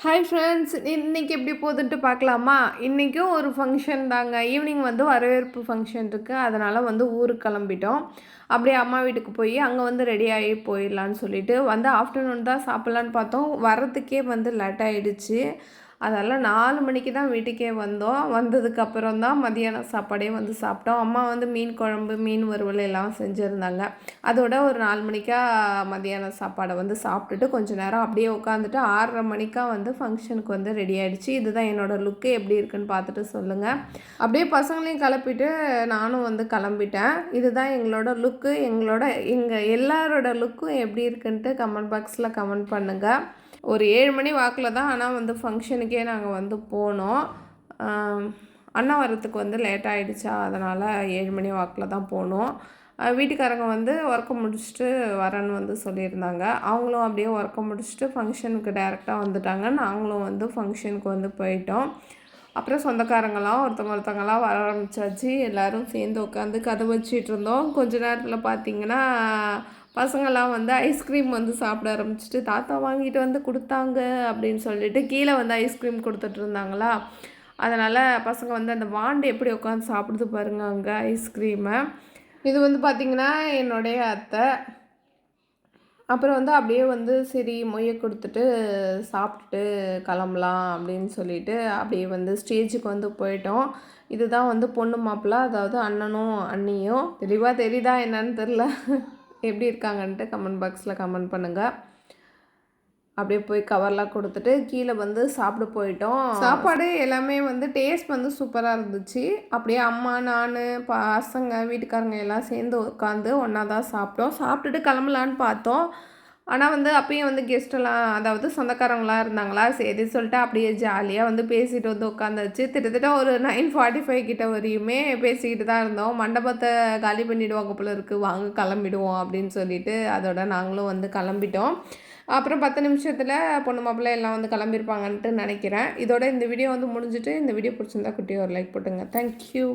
Hi friends, இன்றைக்கி எப்படி போகுதுன்ட்டு பார்க்கலாமா? இன்றைக்கும் ஒரு ஃபங்க்ஷன் தாங்க. ஈவினிங் வரவேற்பு ஃபங்க்ஷன் இருக்குது. அதனால் ஊருக்கு கிளம்பிட்டோம். அப்படியே அம்மா வீட்டுக்கு போய் அங்கே ரெடி ஆகி போயிடலான்னு சொல்லிட்டு ஆஃப்டர்நூன் தான் சாப்பிட்லான்னு பார்த்தோம். வர்றதுக்கே லேட் ஆகிடுச்சு. அதெல்லாம் 4 மணிக்கு தான் வீட்டுக்கே வந்தோம். வந்ததுக்கப்புறம் தான் மதியான சாப்பாடே சாப்பிட்டோம். அம்மா மீன் குழம்பு, மீன் வறுவல் எல்லாம் செஞ்சுருந்தாங்க. அதோட ஒரு 4 மணிக்கா மதியான சாப்பாடை சாப்பிட்டுட்டு கொஞ்சம் நேரம் அப்படியே உட்காந்துட்டு 6:30 மணிக்கா ஃபங்க்ஷனுக்கு ரெடி ஆகிடுச்சு. இதுதான் என்னோடய லுக்கு. எப்படி இருக்குன்னு பார்த்துட்டு சொல்லுங்கள். அப்படியே பசங்களையும் கிளப்பிட்டு நானும் கிளம்பிட்டேன். இதுதான் எங்களோட லுக்கு. எங்கள் எல்லாரோட லுக்கும் எப்படி இருக்குன்ட்டு கமெண்ட் பாக்ஸில் கமெண்ட் பண்ணுங்கள். ஒரு 7 மணி வாக்கில் தான் ஆனால் ஃபங்க்ஷனுக்கே நாங்கள் போனோம். அண்ணா வரத்துக்கு லேட் ஆகிடுச்சா, அதனால் 7 மணி வாக்கில் தான் போனோம். வீட்டுக்காரங்க ஒர்க்கை முடிச்சுட்டு வரேன்னு சொல்லியிருந்தாங்க. அவங்களும் அப்படியே ஒர்க்கை முடிச்சுட்டு ஃபங்க்ஷனுக்கு டைரெக்டாக வந்துட்டாங்க. நாங்களும் ஃபங்க்ஷனுக்கு போயிட்டோம். அப்புறம் சொந்தக்காரங்களாம் ஒருத்தவங்களாம் வர ஆரம்பித்தாச்சு. எல்லோரும் சேர்ந்து உட்காந்து கதை வச்சிட்டு இருந்தோம். கொஞ்ச நேரத்தில் பார்த்திங்கன்னா பசங்கள்லாம் ஐஸ்கிரீம் சாப்பிட ஆரம்பிச்சிட்டு தாத்தா வாங்கிட்டு கொடுத்தாங்க அப்படின்னு சொல்லிட்டு கீழே ஐஸ்கிரீம் கொடுத்துட்டு இருந்தாங்களா. அதனால் பசங்க அந்த வாண்டு எப்படி உட்காந்து சாப்பிடுது பாருங்க அங்கே ஐஸ்கிரீமை. இது பார்த்திங்கன்னா என்னுடைய அத்தை. அப்புறம் அப்படியே சரி மொய்யை கொடுத்துட்டு சாப்பிட்டுட்டு கிளம்பலாம் அப்படின்னு சொல்லிட்டு அப்படியே ஸ்டேஜுக்கு போயிட்டோம். இதுதான் பொண்ணு மாப்பிள்ளை, அதாவது அண்ணனும் அண்ணியும். தெளிவாக தெரியுதா என்னன்னு தெரில. எப்படி இருக்காங்கன்ட்டு கமெண்ட் பாக்ஸில் கமெண்ட் பண்ணுங்கள். அப்படியே போய் கவர்லாம் கொடுத்துட்டு கீழே சாப்பிட போயிட்டோம். சாப்பாடு எல்லாமே டேஸ்ட் சூப்பராக இருந்துச்சு. அப்படியே அம்மா, நான், பசங்க, வீட்டுக்காரங்க எல்லாம் சேர்ந்து உட்காந்து ஒன்றா தான் சாப்பிட்டோம். சாப்பிட்டுட்டு கிளம்பலான்னு பார்த்தோம். ஆனால் அப்பயும் கெஸ்ட்டெல்லாம், அதாவது சொந்தக்காரங்களாம் இருந்தாங்களா. சரி சொல்லிட்டு அப்படியே ஜாலியாக பேசிட்டு உட்காந்துச்சு. கிட்டத்தட்ட ஒரு 9:45 கிட்ட வரையுமே பேசிக்கிட்டு தான் இருந்தோம். மண்டபத்தை காலி பண்ணிவிடுவாங்க போல இருக்குது, வாங்க கிளம்பிடுவோம் அப்படின்னு சொல்லிட்டு அதோட நாங்களும் கிளம்பிட்டோம். அப்புறம் 10 நிமிஷத்தில் பொண்ணு மாப்பிள்ளை எல்லாம் கிளம்பியிருப்பாங்கன்ட்டு நினைக்கிறேன். இதோட இந்த வீடியோ முடிஞ்சுட்டு, இந்த வீடியோ பிடிச்சிருந்தா குட்டியாக ஒரு லைக் போட்டுங்க. தேங்க்யூ.